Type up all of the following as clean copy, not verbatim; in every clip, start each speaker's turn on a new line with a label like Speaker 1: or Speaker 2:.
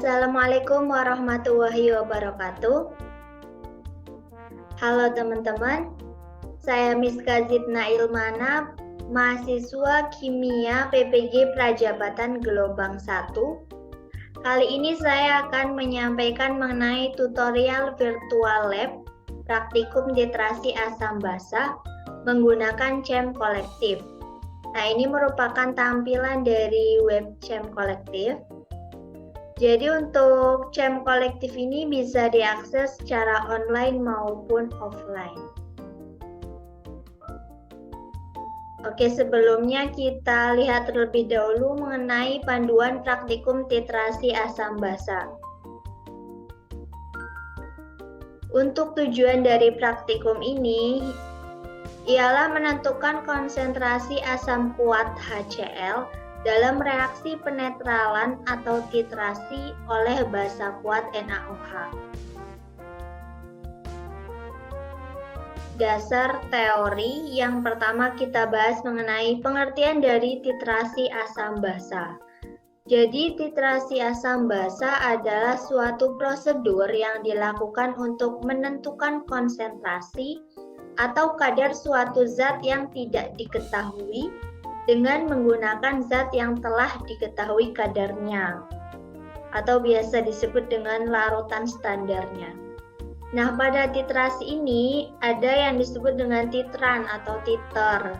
Speaker 1: Assalamualaikum warahmatullahi wabarakatuh. Halo teman-teman, saya Miska Zidna Ilmana, mahasiswa Kimia PPG Prajabatan Gelombang 1. Kali ini saya akan menyampaikan mengenai tutorial virtual lab praktikum titrasi asam basa menggunakan CHEM Kolektif. Nah, ini merupakan tampilan dari web CHEM Kolektif. Jadi untuk CHEM Kolektif ini bisa diakses secara online maupun offline. Oke, sebelumnya kita lihat terlebih dahulu mengenai panduan praktikum titrasi asam basa. Untuk tujuan dari praktikum ini ialah menentukan konsentrasi asam kuat HCl dalam reaksi penetralan atau titrasi oleh basa kuat NaOH. Dasar teori yang pertama kita bahas mengenai pengertian dari titrasi asam basa. Jadi titrasi asam basa adalah suatu prosedur yang dilakukan untuk menentukan konsentrasi atau kadar suatu zat yang tidak diketahui dengan menggunakan zat yang telah diketahui kadarnya, atau biasa disebut dengan larutan standarnya. Nah, pada titrasi ini ada yang disebut dengan titran atau titer.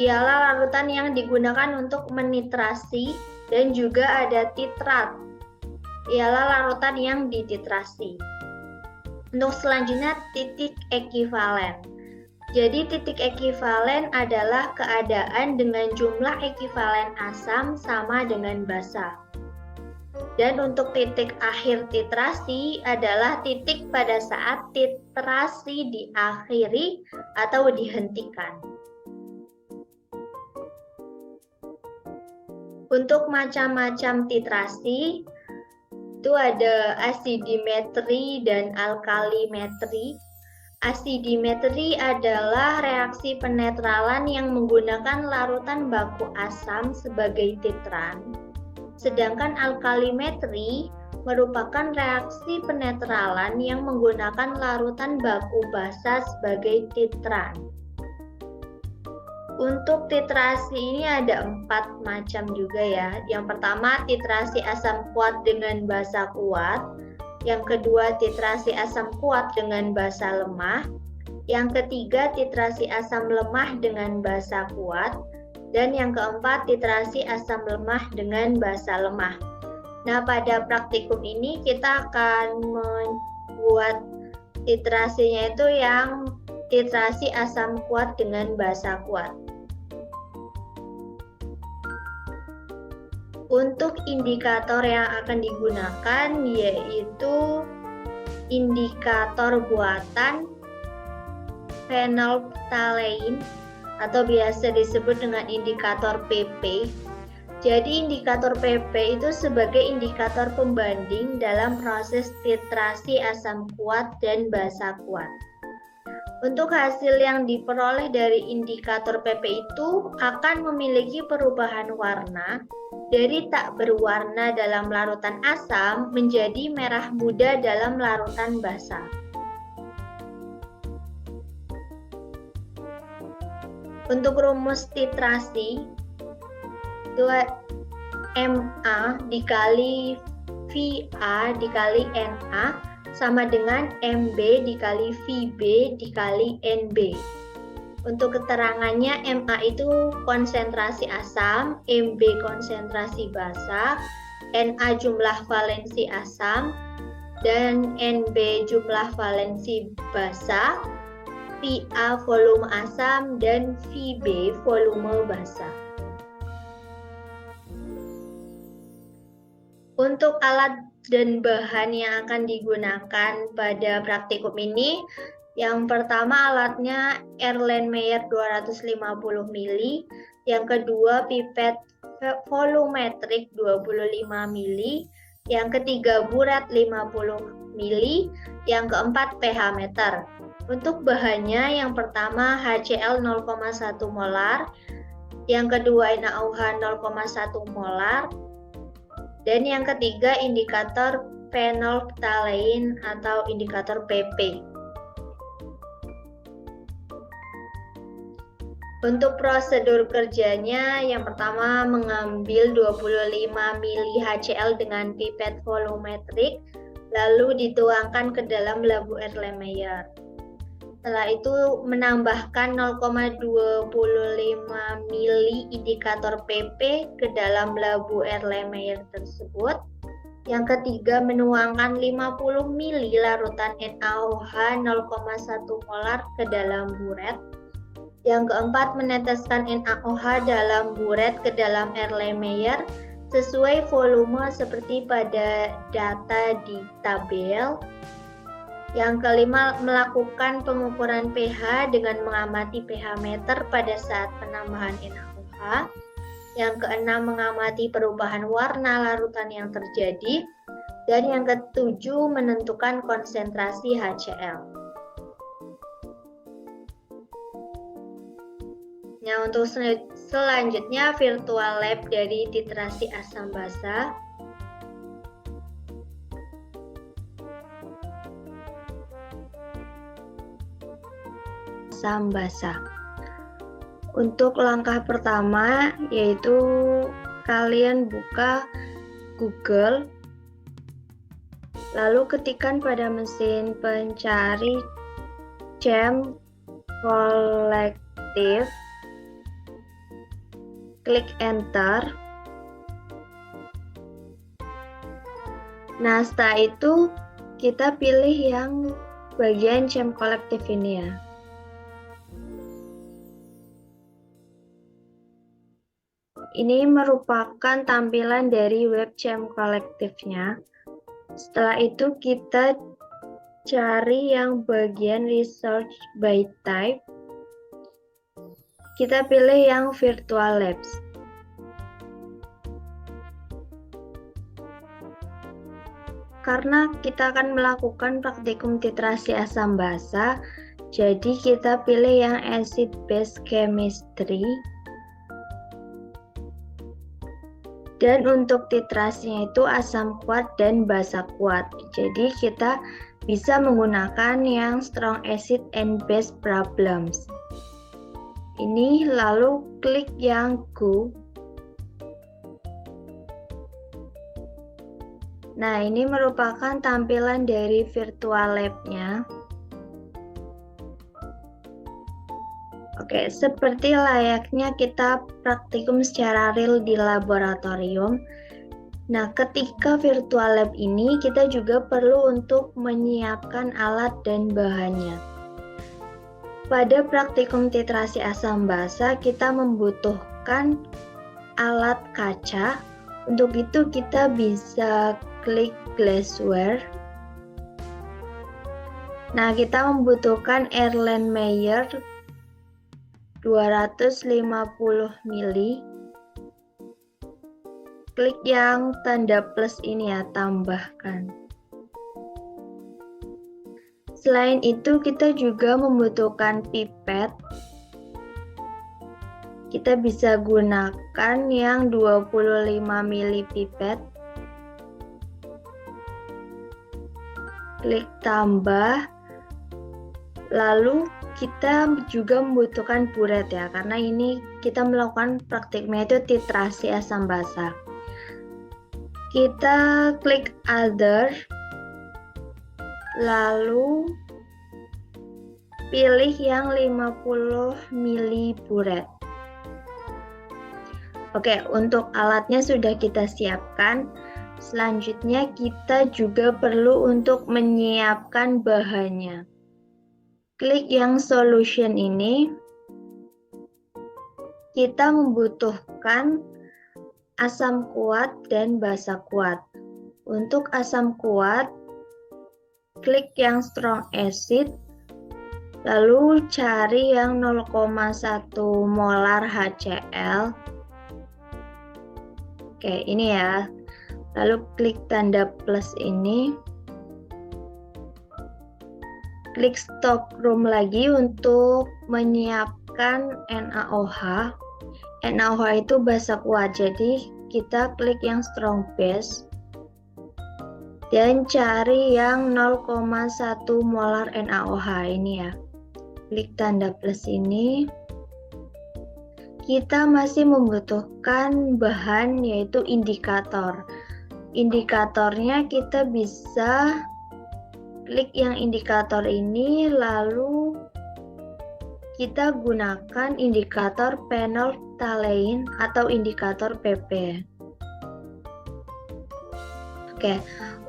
Speaker 1: Ialah larutan yang digunakan untuk menitrasi, dan juga ada titrat. Ialah larutan yang dititrasi. Untuk selanjutnya, titik ekivalen. Jadi titik ekivalen adalah keadaan dengan jumlah ekivalen asam sama dengan basa. Dan untuk titik akhir titrasi adalah titik pada saat titrasi diakhiri atau dihentikan. Untuk macam-macam titrasi, itu ada asidimetri dan alkalimetri. Asidimetri adalah reaksi penetralan yang menggunakan larutan baku asam sebagai titran. Sedangkan alkalimetri merupakan reaksi penetralan yang menggunakan larutan baku basa sebagai titran. Untuk titrasi ini ada 4 macam juga ya. Yang pertama titrasi asam kuat dengan basa kuat. Yang kedua, titrasi asam kuat dengan basa lemah. Yang ketiga, titrasi asam lemah dengan basa kuat. Dan yang keempat, titrasi asam lemah dengan basa lemah. Nah, pada praktikum ini kita akan membuat titrasinya itu yang titrasi asam kuat dengan basa kuat. Untuk indikator yang akan digunakan yaitu indikator buatan phenolphthalein atau biasa disebut dengan indikator PP. Jadi indikator PP itu sebagai indikator pembanding dalam proses titrasi asam kuat dan basa kuat. Untuk hasil yang diperoleh dari indikator PP itu akan memiliki perubahan warna dari tak berwarna dalam larutan asam menjadi merah muda dalam larutan basa. Untuk rumus titrasi, itu MA dikali VA dikali NA sama dengan MB dikali VB dikali NB. Untuk keterangannya, MA itu konsentrasi asam, MB konsentrasi basa, NA jumlah valensi asam, dan NB jumlah valensi basa, VA volume asam, dan VB volume basa. Untuk alat dan bahan yang akan digunakan pada praktikum ini, yang pertama alatnya Erlenmeyer 250 ml, yang kedua pipet volumetrik 25 ml, yang ketiga buret 50 ml, yang keempat pH meter. Untuk bahannya yang pertama HCl 0,1 molar, yang kedua NaOH 0,1 molar, Dan yang ketiga, indikator phenolphthalein atau indikator PP. Untuk prosedur kerjanya, yang pertama mengambil 25 mili HCl dengan pipet volumetrik, lalu dituangkan ke dalam labu Erlenmeyer. Setelah itu menambahkan 0,25 mili indikator PP ke dalam labu Erlenmeyer tersebut. Yang ketiga, menuangkan 50 mili larutan NaOH 0,1 molar ke dalam buret. Yang keempat, meneteskan NaOH dalam buret ke dalam Erlenmeyer sesuai volume seperti pada data di tabel. Yang kelima, melakukan pengukuran pH dengan mengamati pH meter pada saat penambahan NaOH. Yang keenam, mengamati perubahan warna larutan yang terjadi. Dan yang ketujuh, menentukan konsentrasi HCl. Nah, untuk selanjutnya virtual lab dari titrasi asam basa. Asam basa. Untuk langkah pertama yaitu kalian buka Google, lalu ketikkan pada mesin pencari CHEM Collective, klik enter. Nah, setelah itu kita pilih yang bagian CHEM Collective ini ya. Ini merupakan tampilan dari web CHEM Collective-nya. Setelah itu kita cari yang bagian Research by Type. Kita pilih yang Virtual Labs. Karena kita akan melakukan praktikum titrasi asam basa, jadi kita pilih yang Acid Base Chemistry. Dan untuk titrasinya itu asam kuat dan basa kuat. Jadi kita bisa menggunakan yang Strong Acid and Base Problems. Ini lalu klik yang Go. Nah, ini merupakan tampilan dari virtual lab-nya. Oke, seperti layaknya kita praktikum secara real di laboratorium. Nah, ketika virtual lab ini kita juga perlu untuk menyiapkan alat dan bahannya. Pada praktikum titrasi asam basa kita membutuhkan alat kaca. Untuk itu kita bisa klik glassware. Nah, kita membutuhkan Erlenmeyer 250 mili. Klik yang tanda plus ini ya, tambahkan. Selain itu kita juga membutuhkan pipet. Kita bisa gunakan yang 25 mili pipet. Klik tambah. Lalu kita juga membutuhkan buret ya, karena ini kita melakukan praktiknya itu titrasi asam basa. Kita klik other, lalu pilih yang 50 mili buret. Oke, untuk alatnya sudah kita siapkan. Selanjutnya kita juga perlu untuk menyiapkan bahannya. Klik yang solution ini. Kita membutuhkan asam kuat dan basa kuat. Untuk asam kuat, klik yang strong acid, lalu cari yang 0,1 molar HCl. Oke, ini ya. Lalu klik tanda plus ini. Klik stop room lagi untuk menyiapkan NaOH. NaOH itu basa kuat, jadi kita klik yang strong base dan cari yang 0,1 molar NaOH ini ya. Klik tanda plus ini. Kita masih membutuhkan bahan yaitu indikator. Indikatornya kita bisa klik yang indikator ini, lalu kita gunakan indikator phenolphthalein atau indikator PP. Oke,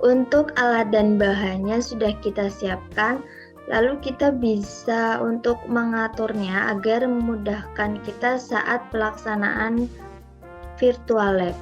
Speaker 1: untuk alat dan bahannya sudah kita siapkan, lalu kita bisa untuk mengaturnya agar memudahkan kita saat pelaksanaan virtual lab.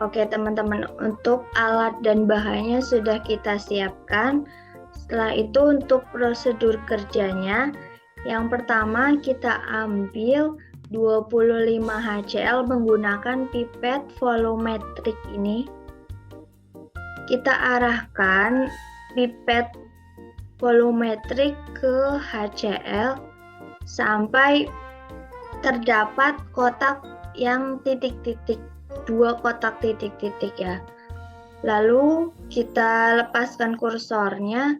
Speaker 1: Oke teman-teman, untuk alat dan bahannya sudah kita siapkan. Setelah itu untuk prosedur kerjanya, yang pertama kita ambil 25 HCl menggunakan pipet volumetrik ini. Kita arahkan pipet volumetrik ke HCl sampai terdapat kotak yang titik-titik, 2 kotak titik-titik ya. Lalu kita lepaskan kursornya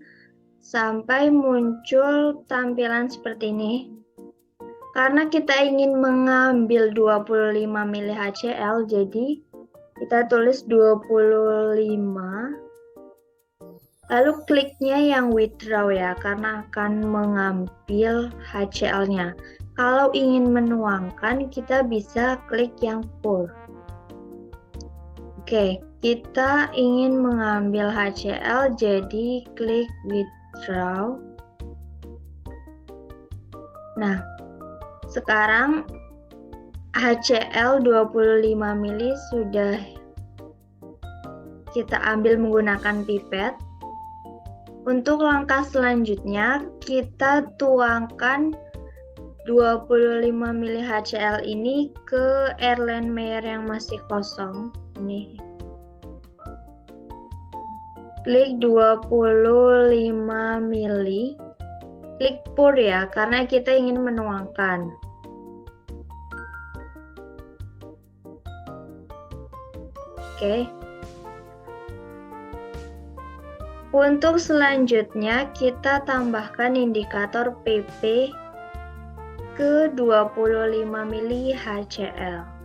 Speaker 1: sampai muncul tampilan seperti ini. Karena kita ingin mengambil 25 mili HCl, jadi kita tulis 25. Lalu kliknya yang withdraw ya, karena akan mengambil HCl-nya. Kalau ingin menuangkan, kita bisa klik yang pour. Oke, kita ingin mengambil HCl, jadi klik withdraw. Nah, sekarang HCl 25 mili sudah kita ambil menggunakan pipet. Untuk langkah selanjutnya, kita tuangkan 25 mili HCl ini ke Erlenmeyer yang masih kosong. Ini. Klik 25 mili. Klik pour ya, karena kita ingin menuangkan. Oke. Untuk selanjutnya, kita tambahkan indikator PP ke 25 mili HCl.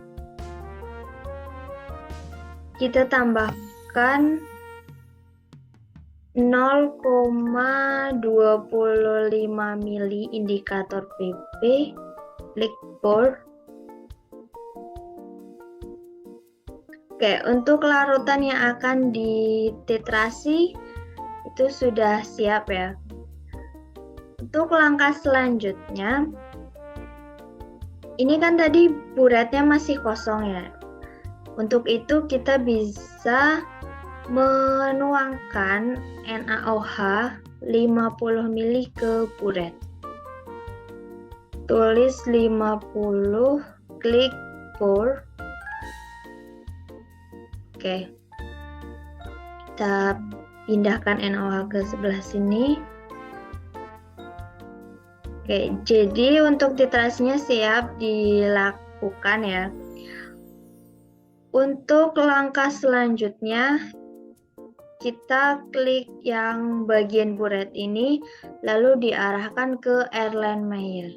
Speaker 1: Kita tambahkan 0,25 mili indikator PP, klik pour. Oke, untuk larutan yang akan dititrasi itu sudah siap ya. Untuk langkah selanjutnya, ini kan tadi buretnya masih kosong ya. Untuk itu kita bisa menuangkan NaOH 50 mili ke buret. Tulis 50, klik pour. Oke. Kita pindahkan NaOH ke sebelah sini. Oke, jadi untuk titrasinya siap dilakukan ya. Untuk langkah selanjutnya, kita klik yang bagian buret ini, lalu diarahkan ke Erlenmeyer.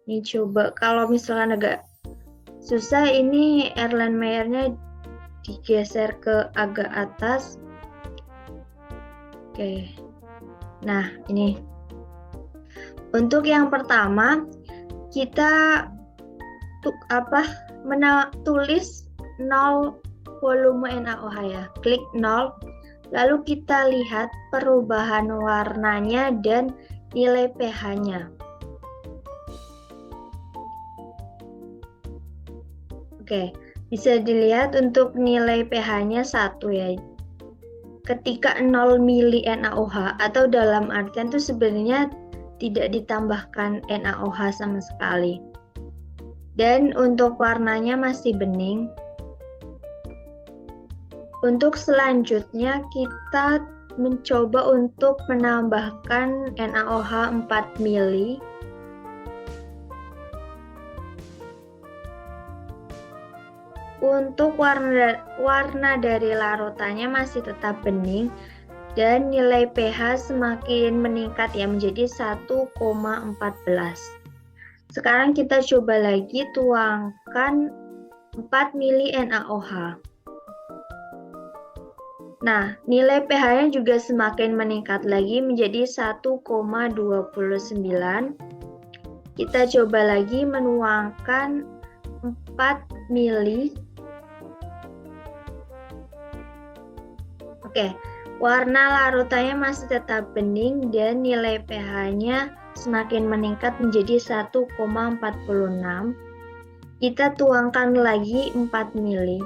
Speaker 1: Ini coba, kalau misalkan agak susah, ini Erlenmeyernya digeser ke agak atas. Oke. Nah, ini. Untuk yang pertama, kita tulis 0 volume NaOH ya. Klik 0. Lalu kita lihat perubahan warnanya dan nilai pH-nya. Oke. Bisa dilihat untuk nilai pH-nya 1 ya. Ketika 0 mili NaOH atau dalam artian itu sebenarnya tidak ditambahkan NaOH sama sekali. Dan untuk warnanya masih bening. Untuk selanjutnya kita mencoba untuk menambahkan NaOH 4 mili. Untuk warna dari larutannya masih tetap bening dan nilai pH semakin meningkat ya menjadi 1,14. Sekarang kita coba lagi tuangkan 4 mili NaOH. Nah, nilai pH-nya juga semakin meningkat lagi menjadi 1,29. Kita coba lagi menuangkan 4 mili. Oke, warna larutannya masih tetap bening dan nilai pH-nya semakin meningkat menjadi 1,46. Kita tuangkan lagi 4 mili.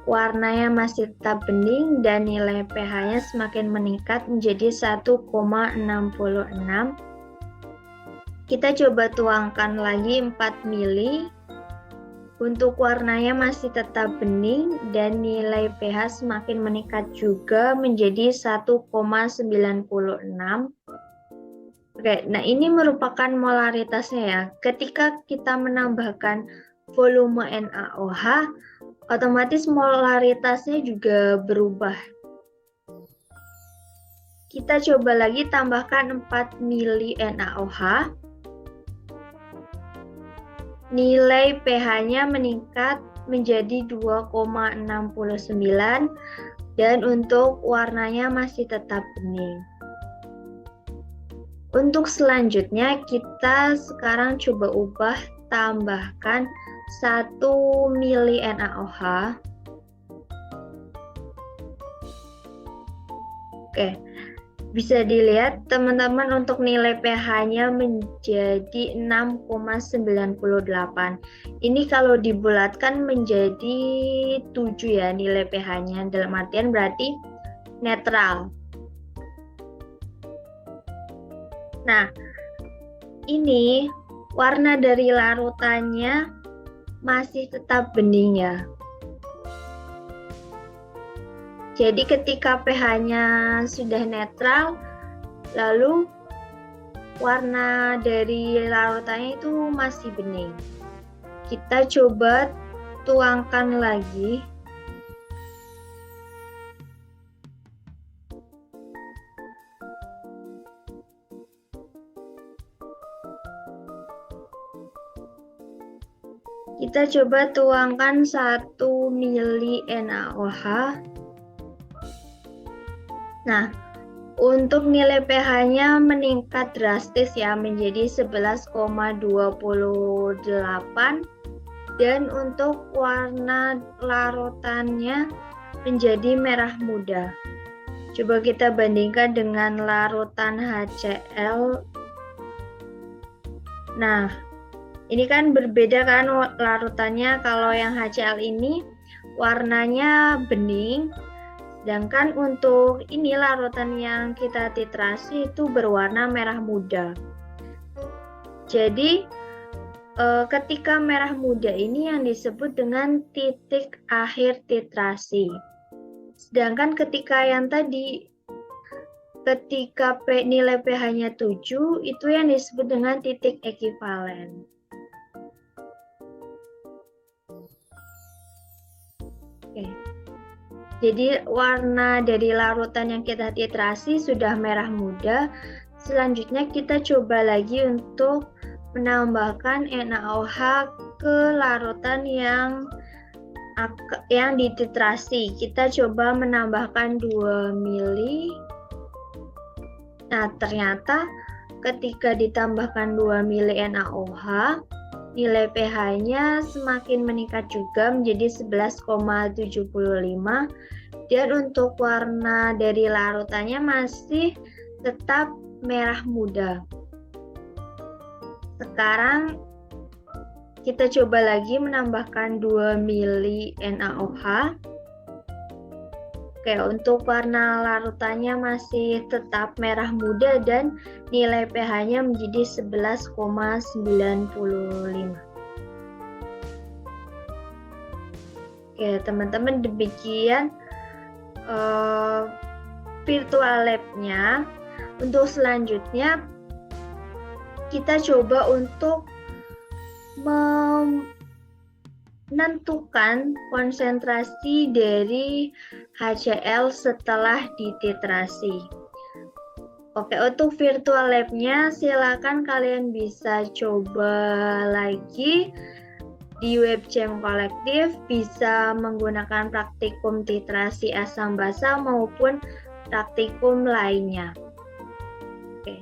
Speaker 1: Warnanya masih tetap bening dan nilai pH-nya semakin meningkat menjadi 1,66. Kita coba tuangkan lagi 4 mili. Untuk warnanya masih tetap bening dan nilai pH semakin meningkat juga menjadi 1,96. Oke, nah ini merupakan molaritasnya ya. Ketika kita menambahkan volume NaOH, otomatis molaritasnya juga berubah. Kita coba lagi tambahkan 4 mili NaOH. Nilai pH-nya meningkat menjadi 2,69 dan untuk warnanya masih tetap bening. Untuk selanjutnya kita sekarang coba ubah tambahkan 1 mili NaOH. Oke. Bisa dilihat teman-teman untuk nilai pH-nya menjadi 6,98. Ini kalau dibulatkan menjadi 7 ya nilai pH-nya. Dalam artian berarti netral. Nah, ini warna dari larutannya masih tetap bening ya. Jadi ketika pH-nya sudah netral, lalu warna dari larutannya itu masih bening. Kita coba tuangkan lagi. Kita coba tuangkan 1 mili NaOH. Nah, untuk nilai pH-nya meningkat drastis ya menjadi 11,28 dan untuk warna larutannya menjadi merah muda. Coba kita bandingkan dengan larutan HCl. Nah, ini kan berbeda kan larutannya. Kalau yang HCl ini warnanya bening. Sedangkan untuk ini larutan yang kita titrasi itu berwarna merah muda. Jadi ketika merah muda ini yang disebut dengan titik akhir titrasi. Sedangkan ketika yang tadi, ketika nilai pH-nya 7, itu yang disebut dengan titik ekivalen. Oke. Jadi warna dari larutan yang kita titrasi sudah merah muda. Selanjutnya kita coba lagi untuk menambahkan NaOH ke larutan yang dititrasi. Kita coba menambahkan 2 mili. Nah, ternyata ketika ditambahkan 2 mili NaOH, nilai pH-nya semakin meningkat juga menjadi 11,75 dan untuk warna dari larutannya masih tetap merah muda. Sekarang Kita coba lagi menambahkan 2 mili NaOH. Oke, untuk warna larutannya masih tetap merah muda dan nilai pH-nya menjadi 11,95. Oke, teman-teman, demikian virtual lab-nya. Untuk selanjutnya, kita coba untuk menentukan konsentrasi dari HCl setelah dititrasi. Oke, untuk virtual lab-nya silakan kalian bisa coba lagi di web Chem Kolektif, bisa menggunakan praktikum titrasi asam basa maupun praktikum lainnya. Oke.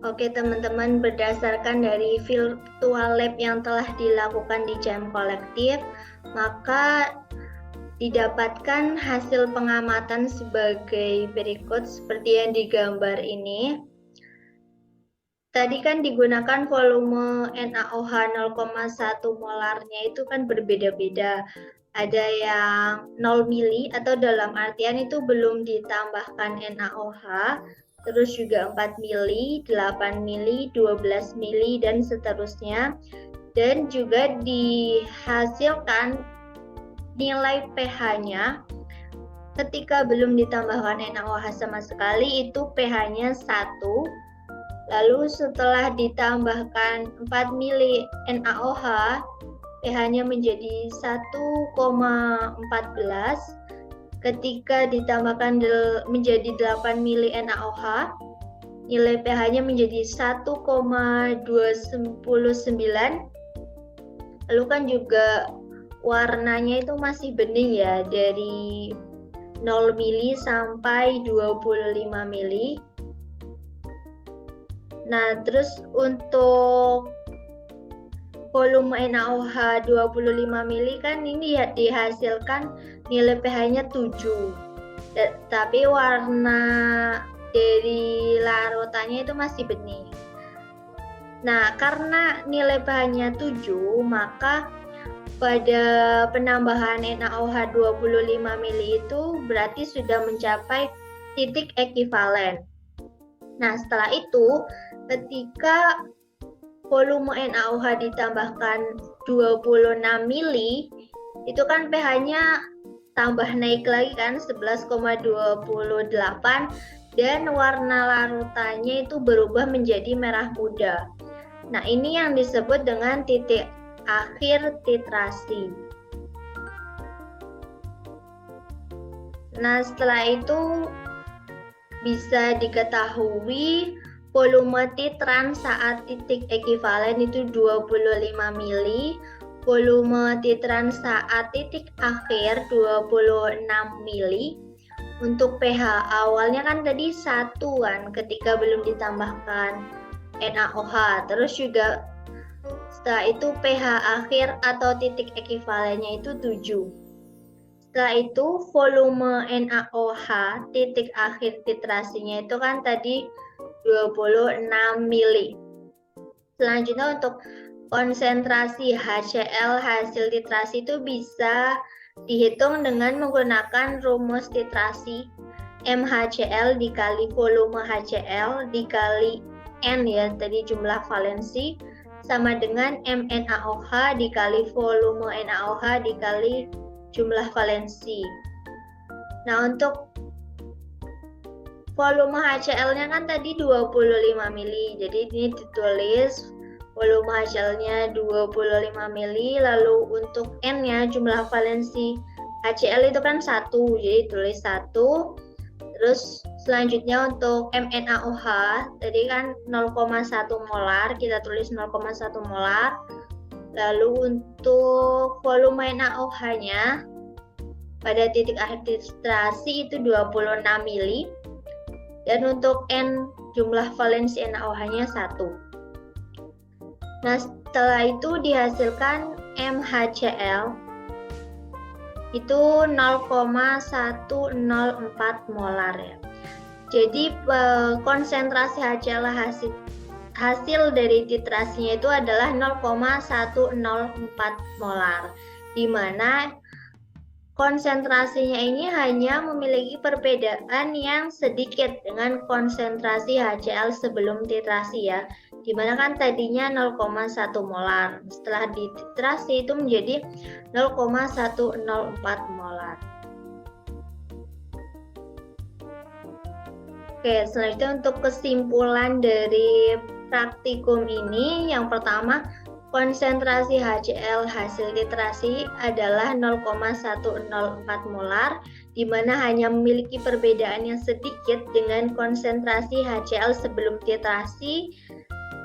Speaker 1: Oke teman-teman, berdasarkan dari virtual lab yang telah dilakukan di Chem Kolektif, maka didapatkan hasil pengamatan sebagai berikut seperti yang digambar ini. Tadi kan digunakan volume NaOH 0,1 molarnya itu kan berbeda-beda. Ada yang 0 mili atau dalam artian itu belum ditambahkan NaOH, terus juga 4 mili, 8 mili, 12 mili, dan seterusnya. Dan juga dihasilkan nilai pH-nya ketika belum ditambahkan NaOH sama sekali itu pH-nya 1. Lalu setelah ditambahkan 4 mili NaOH, pH-nya menjadi 1,14. Ketika ditambahkan menjadi 8 mili NaOH, nilai pH-nya menjadi 1,299. Lalu kan juga warnanya itu masih bening ya, dari 0 mili sampai 25 mili. Nah, terus untuk volume NaOH 25 mili kan ini ya dihasilkan nilai pH-nya 7. Tapi warna dari larutannya itu masih bening. Nah, karena nilai pH-nya 7, maka pada penambahan NaOH 25 mili itu berarti sudah mencapai titik ekivalen. Nah, setelah itu ketika volume NaOH ditambahkan 26 mili, itu kan pH-nya tambah naik lagi kan 11,28 dan warna larutannya itu berubah menjadi merah muda. Nah, ini yang disebut dengan titik akhir titrasi. Nah, setelah itu bisa diketahui volume titran saat titik ekivalen itu 25 mili, volume titran saat titik akhir 26 mili. Untuk pH awalnya kan tadi 1 kan ketika belum ditambahkan NaOH. Terus juga setelah itu pH akhir atau titik ekivalennya itu 7. Setelah itu volume NaOH titik akhir titrasinya itu kan tadi 26 mili. Selanjutnya untuk konsentrasi HCl hasil titrasi itu bisa dihitung dengan menggunakan rumus titrasi MHCl dikali volume HCl dikali N ya, tadi jumlah valensi, sama dengan MnAOH dikali volume NaOH dikali jumlah valensi. Nah, untuk volume HCl-nya kan tadi 25 mili, jadi ini ditulis volume HCl-nya 25 mili, lalu untuk N-nya jumlah valensi HCl itu kan 1, jadi tulis 1. Terus selanjutnya untuk MnAOH tadi kan 0,1 molar, kita tulis 0,1 molar. Lalu untuk volume NaOH-nya pada titik akhir titrasi itu 26 mili. Dan untuk N jumlah valensi NaOH-nya 1. Nah, setelah itu dihasilkan MHCl itu 0,104 molar ya. Jadi konsentrasi HCl hasil dari titrasinya itu adalah 0,104 molar, di mana konsentrasinya ini hanya memiliki perbedaan yang sedikit dengan konsentrasi HCl sebelum titrasi ya. Dimana kan tadinya 0,1 molar. Setelah dititrasi itu menjadi 0,104 molar. Oke, selanjutnya untuk kesimpulan dari praktikum ini, yang pertama, konsentrasi HCl hasil titrasi adalah 0,104 molar, di mana hanya memiliki perbedaan yang sedikit dengan konsentrasi HCl sebelum titrasi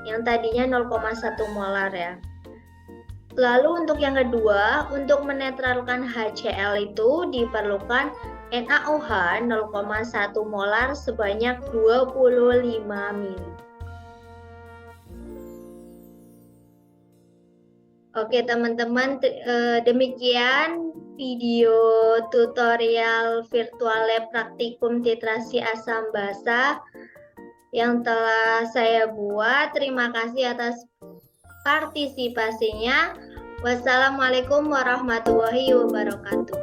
Speaker 1: yang tadinya 0,1 molar ya. Lalu untuk yang kedua, untuk menetralkan HCl itu diperlukan NaOH 0,1 molar sebanyak 25 ml. Oke teman-teman, demikian video tutorial virtual lab praktikum titrasi asam basa yang telah saya buat. Terima kasih atas partisipasinya. Wassalamualaikum warahmatullahi wabarakatuh.